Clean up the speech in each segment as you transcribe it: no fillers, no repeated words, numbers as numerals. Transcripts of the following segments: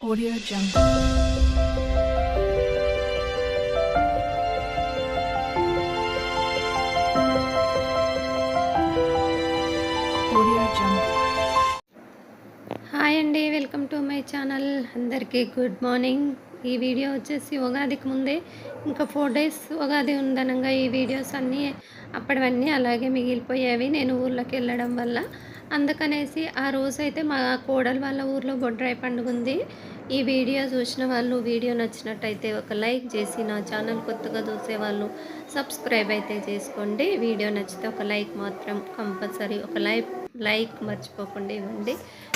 Audio Jungle. Audio Jungle. Hi అండి, welcome to my channel. అందరికీ good morning. ఈ video వచ్చేసి ఉగాదికి ముందే ఇంకా 4 డేస్ ఉగాది ఉందనగా ఈ వీడియోస్ అన్నీ అప్పటివన్నీ అలాగే మిగిలిపోయేవి నేను ఊర్లోకి వెళ్ళడం వల్ల. అందుకనేసి ఆ రోజైతే మా కోడలు వాళ్ళ ఊర్లో బొడ్రాయి పండుగ ఉంది. ఈ వీడియో చూసిన వాళ్ళు వీడియో నచ్చినట్టయితే ఒక లైక్ చేసి నా ఛానల్ కొత్తగా చూసేవాళ్ళు సబ్స్క్రైబ్ అయితే చేసుకోండి. వీడియో నచ్చితే ఒక లైక్ మాత్రం కంపల్సరీ ఒక లైక్ మర్చిపోకుండా ఇవ్వండి.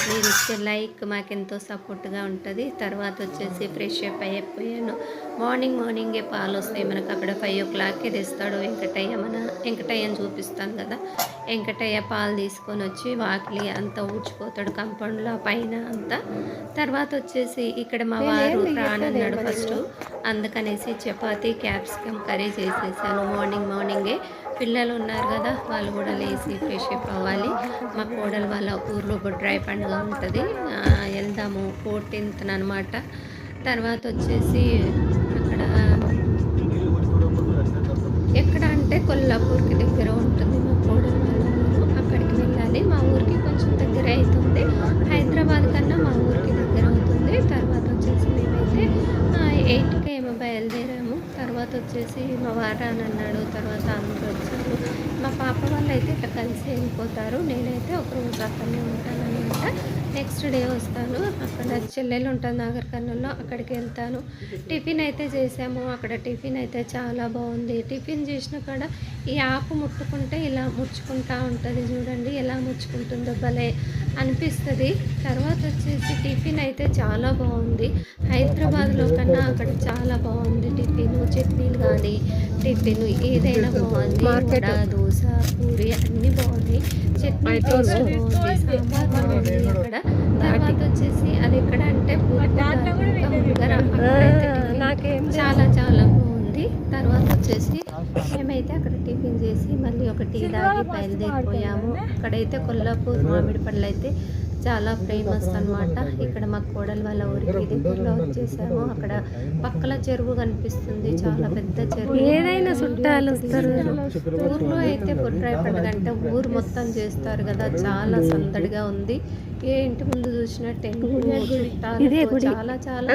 మీరు ఇచ్చే లైక్ మాకెంతో సపోర్ట్గా ఉంటుంది. తర్వాత వచ్చేసి ఫ్రెష్ అప్ అయిపోయాను. మార్నింగే పాలు వస్తాయి మనకు. అక్కడ 5 o'clockకే తెస్తాడు వెంకటయ్యని చూపిస్తాను కదా. వెంకటయ్య పాలు తీసుకొని వచ్చి వాకిలి అంతా ఊడ్చిపోతాడు, కంపౌండ్లో పైన అంతా. తర్వాత వచ్చేసి ఇక్కడ మా వారు రానన్నాడు ఫస్ట్, అందుకనేసి చపాతీ క్యాప్సికమ్ కర్రీ చేసేసాను. మార్నింగే పిల్లలు ఉన్నారు కదా, వాళ్ళు కూడా లేచి ఫ్రెష్ అప్ అవ్వాలి. మా కోడలు వాళ్ళ ఊర్లో బొడ్రాయి పండుగ ఉంటుంది, వెళ్దాము 14th అనమాట. తర్వాత వచ్చేసి అక్కడ ఎక్కడ అంటే కొల్లాపూర్కి దగ్గర ఉంటుంది మా కోడలు వాళ్ళ ఊరు. అక్కడికి వెళ్ళాలి. మా ఊరికి కొంచెం దగ్గర అవుతుంది, హైదరాబాద్ కన్నా మా ఊరికి దగ్గర అవుతుంది. తర్వాత వచ్చేసి మేమైతే 8కి ఏమో బయలుదేరాము. తర్వాత వచ్చేసి మా వారు అన్నాడు. తర్వాత అందరూ వచ్చారు. మా పాప వాళ్ళు అయితే ఇట్లా కలిసి వెళ్ళిపోతారు. నేనైతే ఒకరోజు అక్కడనే ఉంటాను అనమాట. నెక్స్ట్ డే వస్తాను. అక్కడ చెల్లెలు ఉంటుంది నాగర్ కర్నూల్లో, అక్కడికి వెళ్తాను. టిఫిన్ అయితే చేసాము. అక్కడ టిఫిన్ అయితే చాలా బాగుంది. టిఫిన్ చేసిన కాడ ఈ ఆకు ముట్టుకుంటే ఇలా ముడుచుకుంటా ఉంటుంది, చూడండి ఎలా ముడుచుకుంటుందో భలే అనిపిస్తుంది. తర్వాత వచ్చేసి టిఫిన్ అయితే చాలా బాగుంది. హైదరాబాద్లో కన్నా అక్కడ చాలా బాగుంది టిఫిన్. చట్నీలు కానీ టిఫిన్ ఏదైనా బాగుంది. వడ, దోశ, పూరి అన్నీ బాగుంది. చట్నీ టేస్ట్ బాగుంది, సాంబార్ బాగుంది అక్కడ. తర్వాత వచ్చేసి అది ఎక్కడ అంటే చాలా చాలా బాగుంది. తర్వాత వచ్చేసి మేమైతే అక్కడ టిఫిన్ చేసి మళ్ళీ ఒక టీ తాగి బయలుదేరిపోయాము. అక్కడైతే కొల్లాపూర్ మామిడి పళ్ళు అయితే చాలా ఫేమస్ అనమాట. ఇక్కడ మా కోడలు వాళ్ళ ఊరికి దగ్గరలో వచ్చేసాము. అక్కడ పక్కల చెరువు కనిపిస్తుంది, చాలా పెద్ద చెరువు. ఏదైనా చుట్టాలు వస్తారు. ఊర్లో అయితే బొడ్రాయి పండుగ అంటే ఊరు మొత్తం చేస్తారు కదా, చాలా సందడిగా ఉంది. ఏ ఇంటి ముందు చూసినట్టే చుట్టాలు చాలా చాలా.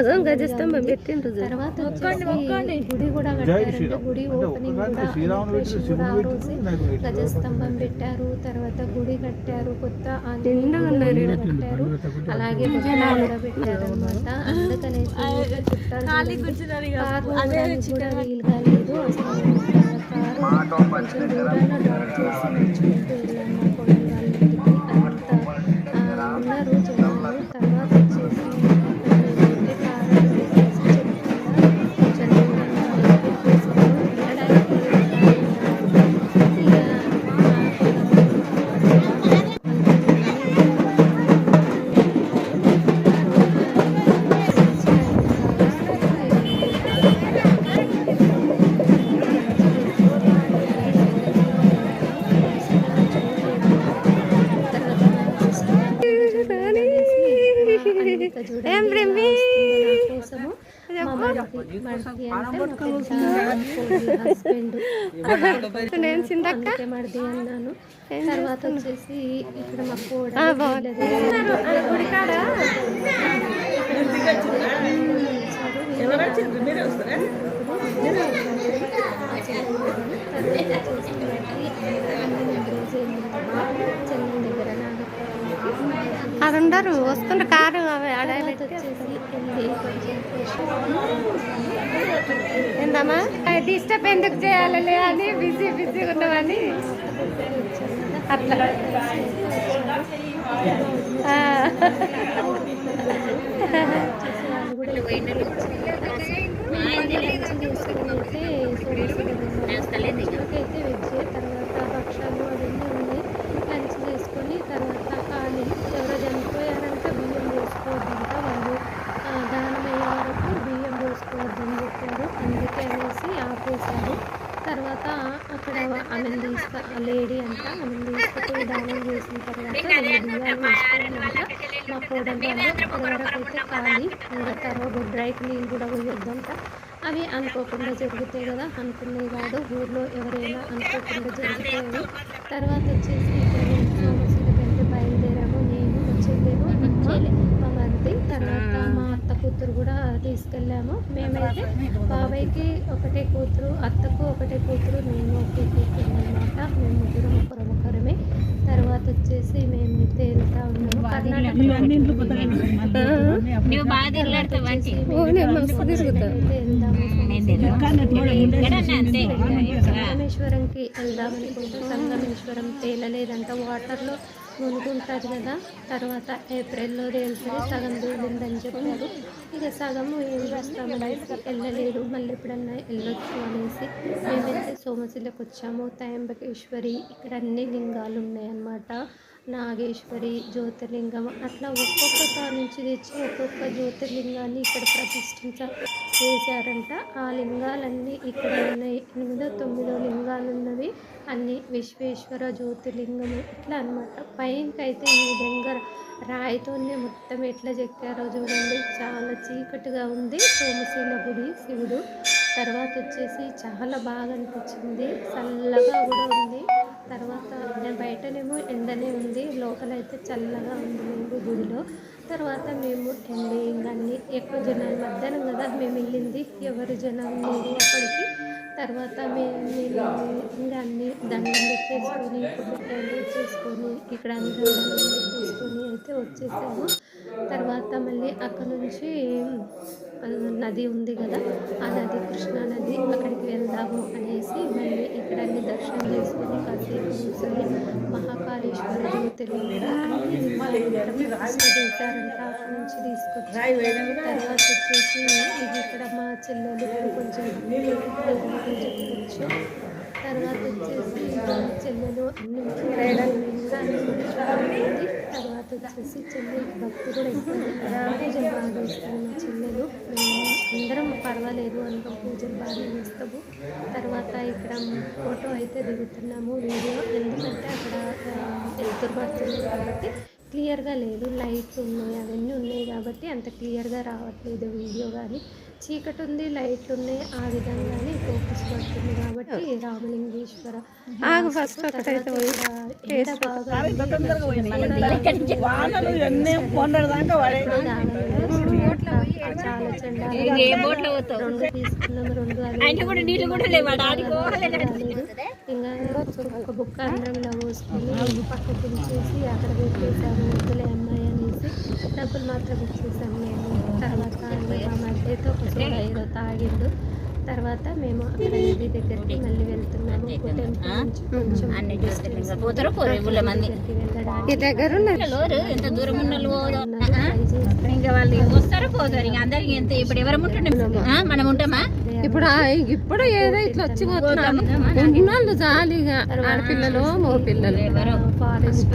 తర్వాత వచ్చేసి గుడి కూడా కట్టారు. గుడి ఓపెనింగ్ కూడా ఆ రోజే గజస్తంభం పెట్టారు. తర్వాత గుడి కట్టారు, కొత్త ఆంజనేయ కట్టారు, అలాగే కూడా పెట్టారు అనమాట. అందుకనేసి చుట్టాలు కూడా వీలుగా లేదు. కారు కొంచెం దూరంలో డ్రాప్ చేసి నడుచుకుంటూ వెళ్ళాము మా కోడలు వాళ్ళ ఇంటికి. అంతా ఉన్నారు జనాలు. తర్వాత వచ్చేసి మేమైతే కారు పెట్టేసి కొంచెం దూరంగా పెట్టేసాము. వెళ్ళడానికి మడిది అన్నాను. తర్వాత వచ్చేసి ఇక్కడ మా కోడలు అదుండరు వస్తుండ్రు కారు ఏందమ్మా డిస్టర్బ్ ఎందుకు చేయాలి అని బిజీ ఉన్నామని అట్లా. అయితే వెజ్, తర్వాత భక్షాలు అవన్నీ ఉన్నాయి. లంచ్ చేసుకొని తర్వాత ఖాళీ. ఎవరో చనిపోయారంటే బియ్యం పోసుకోవద్దంట, వాళ్ళు దానం అయ్యే వరకు బియ్యం పోసుకోవద్దని చెప్పారు. అందుకే అనేసి ఆపేశారు. తర్వాత అక్కడ ఆమెను లేడీ అంట, ఆమెను తీసుకుపోయి దానం చేసిన తర్వాత బియ్యాలు వేసుకోవాలంట. మా కోడలు వాళ్ళు ఇప్పటి వరకు అయితే ఖాళీ. ఇంకా తర్వాత డ్రైకి నీళ్ళు కూడా పోయొద్దంట. అవి అనుకోకుండా జరుగుతాయి కదా, అనుకునేవి కాదు. ఊర్లో ఎవరైనా అనుకోకుండా జరుగుతాయి. తర్వాత వచ్చేసి ఇక్కడ మేము సోమశిలకైతే బయలుదేరాము. నేను మా చెల్లెలు మా మరిది, తర్వాత మా అత్త కూతురు కూడా తీసుకెళ్ళాము. మేమైతే బాబాయ్కి ఒకటే కూతురు, అత్తకు ఒకటే కూతురు, నేను ఒకే కూతురు అనమాట. మేము ముగ్గురం ఒకరమే. తర్వాత వచ్చేసి మేమైతే వెళ్తా ఉన్నాము సంగమేశ్వరంకి వెళ్దామనుకుంటే సంగమేశ్వరం తేలలేదంట, వాటర్లో మునుగుంటుంది కదా. తర్వాత ఏప్రిల్లో తేలుతుంది, సగం తేలిందని చెప్పారు. ఇక సగము ఏం చేస్తామనేసి వెళ్ళలేదు, మళ్ళీ ఎప్పుడన్నా వెళ్ళొచ్చు అనేసి మేమైతే సోమశిలకు వచ్చాము. త్రయంబకేశ్వరి, ఇక్కడ అన్ని లింగాలు ఉన్నాయన్నమాట. నాగేశ్వరి, జ్యోతిర్లింగం, అట్లా ఒక్కొక్క కాడ నుంచి తెచ్చి ఒక్కొక్క జ్యోతిర్లింగాన్ని ఇక్కడ చేశారంట. ఆ లింగాలన్నీ ఇక్కడ ఉన్నాయి. 8, 9 లింగాలు ఉన్నవి. అన్ని విశ్వేశ్వర జ్యోతిర్లింగము ఇట్లా అనమాట. పైనకైతే ఈ విధంగా రాయితోనే మొత్తం ఎట్లా చెక్కారో చూడండి. చాలా చీకటిగా ఉంది సోమశిల గుడి, శివుడు. తర్వాత వచ్చేసి చాలా బాగా అనిపించింది, చల్లగా కూడా ఉంది. తర్వాత బయటనేమో ఎండనే ఉంది, లోపలైతే చల్లగా ఉంది మేము గుడిలో. తర్వాత మేము వెళ్ళి అన్నీ ఎక్కువ జనాలు మధ్యాహ్నం కదా మేము వెళ్ళింది, ఎవరు జనాలు లేదు అప్పటికి. తర్వాత మేము ఇంకా అన్ని దండం పెట్టేసుకొని కొబ్బరికాయలు చేసుకొని ఇక్కడ అన్ని దండం పెట్టేసుకొని అయితే వచ్చేసాము. తర్వాత మళ్ళీ అక్కడ నుంచి నది ఉంది కదా, ఆ నది కృష్ణా నది, అక్కడికి వెళ్దాము అనేసి మళ్ళీ ఇక్కడ అన్ని దర్శనం చేసుకొని కాసేపు కూర్చొని మహాకాళేశ్వర జ్యోతిర్లింగం చేశారంట. అక్కడ నుంచి తీసుకొచ్చి తర్వాత వచ్చేసి ఇది ఇక్కడ మా చెల్లెలు కొంచెం తర్వాత వచ్చేసి చెల్లెలు అన్ని తర్వాత వచ్చేసి చెల్లెలు భక్తి కూడా ఎక్కువ, పూజలు బాగా చేస్తాము మా చెల్లెలు. మేము అందరం పర్వాలేదు అనుకో, పూజలు బాగా చేస్తాము. తర్వాత ఇక్కడ ఫోటో అయితే దిగుతున్నాము, వీడియో, ఎందుకంటే అక్కడ వెలుతురు పడుతుంది కాబట్టి క్లియర్గా లేదు. లైట్స్ ఉన్నాయి, అవన్నీ ఉన్నాయి కాబట్టి అంత క్లియర్గా రావట్లేదు వీడియో. కానీ చీకటి ఉంది, లైట్లు ఉన్నాయి, ఆ విధంగానే ఫోకస్ పడుతుంది కాబట్టి రామలింగేశ్వర చాలా చండాలు. 2 తీసుకున్నాము, 2 ఇంకా ఒక బుక్క అందరంలో పోసుకొని పక్కకు ఇచ్చేసి అక్కడ పెట్టేసాము. వద్దులే అమ్మాయి అనేసి డబ్బులు మాత్రం ఇచ్చేసాము మేము. తర్వాత మా మధ్యతో ఒక సోడా ఏదో తాగిండు. తర్వాత మేము అక్కడ నది దగ్గరికి మళ్ళీ వెళ్తున్నాము. కొంచెం ఇప్పుడు ఏదో ఇట్లా వచ్చి పోతున్నాను జాలీగా ఆడపిల్లలు మగపిల్లలు. ఫారెస్ట్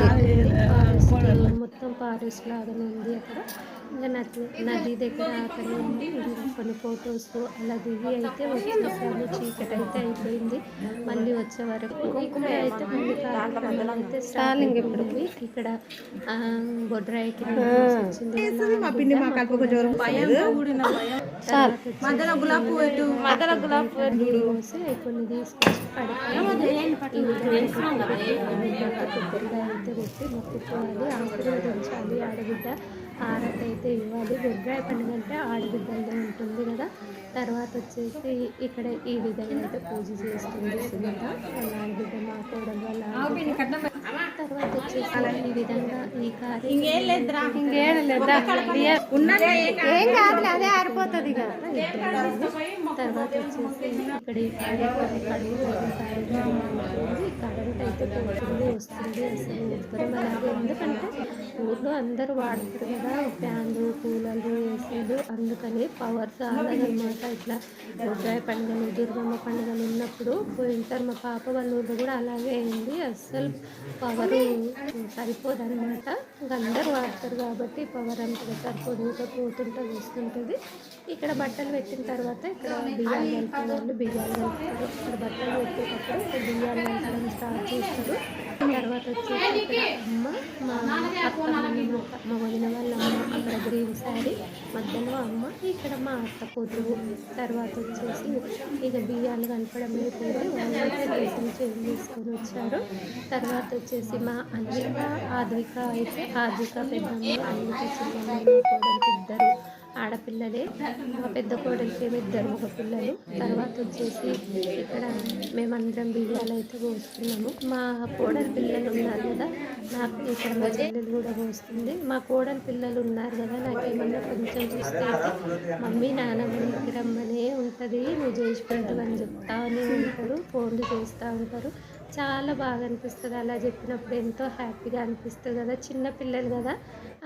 మొత్తం ఫారెస్ట్ లాగానే ఉంది అక్కడ. ఇంకా నది దగ్గర అక్కడ ఉంది. కొన్ని ఫొటోస్ అలా దిగి అయితే వచ్చేసాము. చీకటి అయితే అయిపోయింది. మళ్ళీ వచ్చే వరకు ఇక్కడ అయితే ముందు కార్యక్రమాలు అయితే స్టార్టింగ్ ఇప్పుడు ఇక్కడ బొడ్రాయికి వచ్చింది. కొన్ని తీసుకొచ్చి కొబ్బరిగా అయితే పెట్టి మొక్కుకోవాలి, ఆశీర్వదించాలి. ఆడబిడ్డ హారతి అయితే ఇవ్వాలి. బొడ్రాయి పండుగ అంటే ఆడబిడ్డలతో ఉంటుంది కదా. తర్వాత వచ్చేసి ఇక్కడ ఈ విధంగా అయితే పూజ చేస్తుంది సునీత, వాళ్ళ ఆడబిడ్డ, మా కోడలు వాళ్ళ ఆడబిడ్డ. తర్వాత వచ్చేసి ఈ విధంగా ఈ కార్యం ఏం కాదు, అదే ఆరిపోతుంది కదా. తర్వాత వచ్చేసి ఇక్కడ ఈ కార్యక్రమం కరెంట్ అయితే పోతుంది వస్తుంది. అసలు ఉత్తరం అలాగే, ఎందుకంటే ఊళ్ళో అందరూ వాడతారు కదా ఫ్యాన్లు, కూలర్లు, ఏసీలు, అందుకని పవర్ చాలదన్నమాట. ఇట్లా బొడ్రాయి పండుగలు, దుర్గమ్మ పండుగలు ఉన్నప్పుడు పోయింటారు. మా పాప వాళ్ళ ఊళ్ళో కూడా అలాగే అయింది. అస్సలు పవరు సరిపోదన్నమాట. ఇంకా అందరూ వాడతారు కాబట్టి పవర్ అంతగా సరిపోదు, పోతుంటే వస్తుంటుంది. ఇక్కడ బట్టలు పెట్టిన తర్వాత ఇక్కడ బియ్యాలు కలిపే వాళ్ళు బియ్యాలు కలుపుతారు. ఇక్కడ బట్టలు పెట్టేటప్పుడు బియ్యాలు కలపడం స్టార్ట్ చేస్తారు. తర్వాత వచ్చేసి ఇక్కడ అమ్మ మా అక్క అన్నమాట, మా వదిన వాళ్ళ అమ్మ అక్కడ గ్రీన్ శారీ, మధ్యలో అమ్మ, ఇక్కడ మా అత్త కూతురు. తర్వాత వచ్చేసి ఇక బియ్యాలు కలపడం అయిపోతే వాళ్ళైతే డ్రెస్సులు చేంజ్ చేసుకొని వచ్చారు. తర్వాత వచ్చేసి మా అన్విక ఆద్విక అయితే ఆద్విక పెద్దమ్మ, అన్విక చిన్నమ్మ, కోడలికి ఇద్దరు ఆడపిల్లలే, మా పెద్ద కోడలికి ఏమో ఇద్దరు మగ పిల్లలు. తర్వాత వచ్చేసి ఇక్కడ మేమందరం బియ్యాలు అయితే పోస్తున్నాము. మా కోడలి పిల్లలు ఉన్నారు కదా, నాకు ఇక్కడ మా చెల్లెలు కూడా పోస్తుంది. మా కోడలి పిల్లలు ఉన్నారు కదా, నాకేమన్నా కొంచెం చూస్తే మమ్మీ నాన్నమ్మకి రమ్మనే ఉంటుంది, నువ్వు చేసి పెట్టమని చెప్తానే ఉంటారు, ఫోన్లు చేస్తూ ఉంటారు. చాలా బాగా అనిపిస్తుంది అలా చెప్పినప్పుడు, ఎంతో హ్యాపీగా అనిపిస్తుంది కదా. చిన్న పిల్లలు కదా,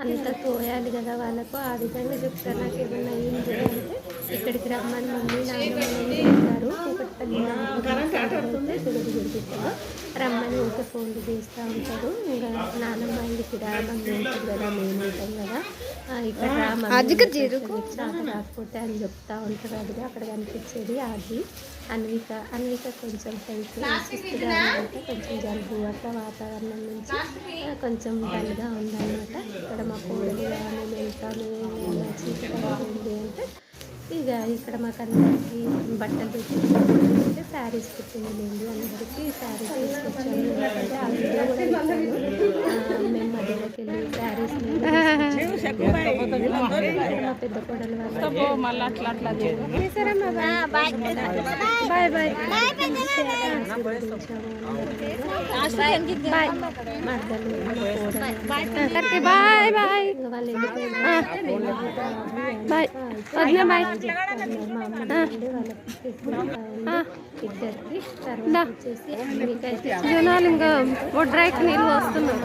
అంతా తోయాలి కదా వాళ్ళకు, ఆ విధంగా చెప్తారు. నాకు ఏమన్నా అయింది అంటే ఇక్కడికి రమ్మని మమ్మీ నాన్నమ్మని చెప్తారు. ఒకటి రమ్మని ఊరికే ఫోన్లు చేస్తూ ఉంటారు. ఇంకా నాన్నమ్మ ఇంటికి రా, మమ్మీ ఉంటుంది కదా, మేము ఉంటాం కదా, ఇక్కడ రా చాట రాకపోతే అని చెప్తా ఉంటారు. అది అక్కడ కనిపించేది అది అన్విక కొంచెం హెల్త్ సుస్థిగా ఉందంటే, కొంచెం జలుబు అట్లా వాతావరణం నుంచి కొంచెం డల్గా ఉందన్నమాట. ఇక్కడ మా కోడలు కానీ వెళ్తాను చీకటి ఉంది అంటే ఇక ఇక్కడ మాకు అందరికీ బట్టలు పెట్టి శారీస్ కుట్టిందండి, అందరికీ శారీస్ తీసుకొచ్చాము. ఎందుకంటే ఆ వీడియో కూడా పెట్టాను, మేము మధ్యలోకి వెళ్ళి శారీస్ మా పెద్ద కోడలు ఇద్దరికి. తర్వాత వచ్చేసి జనాలు ఇంకా ఒడ్రాయికి నీళ్ళు వస్తున్నాం.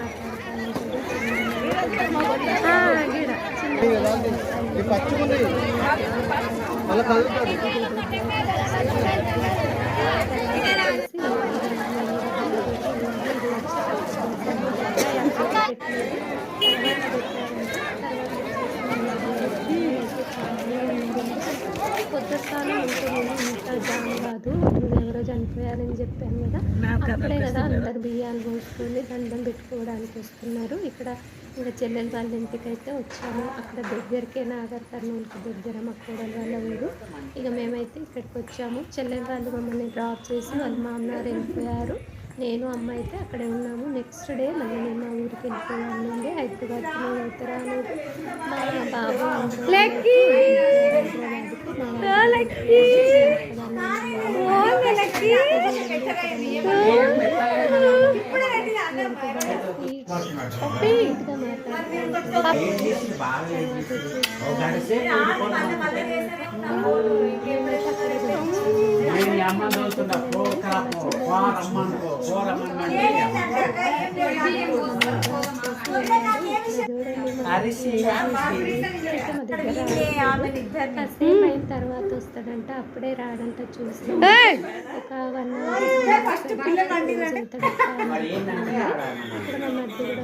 కొత్త స్థానం ఉంటుంది, ఇంకా జామ్ కాదు. ఎవరో చనిపోయారని చెప్పాను కదా, అప్పుడే కదా అందరు బియ్యాలు పోసుకొని దండం పెట్టుకోవడానికి వస్తున్నారు. ఇక్కడ ఇంకా చెల్లెలు వాళ్ళ ఇంటికైతే వచ్చాము. అక్కడ దగ్గరికే నాగర్ కర్నూలుకి దగ్గర మా కోడలు వాళ్ళ ఊరు. ఇక మేమైతే ఇక్కడికి వచ్చాము. చెల్లెలు వాళ్ళు మమ్మల్ని డ్రాప్ చేసి వాళ్ళు మా అమ్మారు వెళ్ళిపోయారు. నేను అమ్మ అయితే అక్కడే ఉన్నాము. నెక్స్ట్ డే మళ్ళీ నేను మా ఊరికి వెళ్ళిపోయానండి. హైదరాబాద్కి నేను అయితే రాలేదు. మా బాబు అయిన తర్వాత వస్తాడంట, అప్పుడే రాడంట. చూసి ఒక 1 hour ఇప్పుడు మా మధ్య కూడా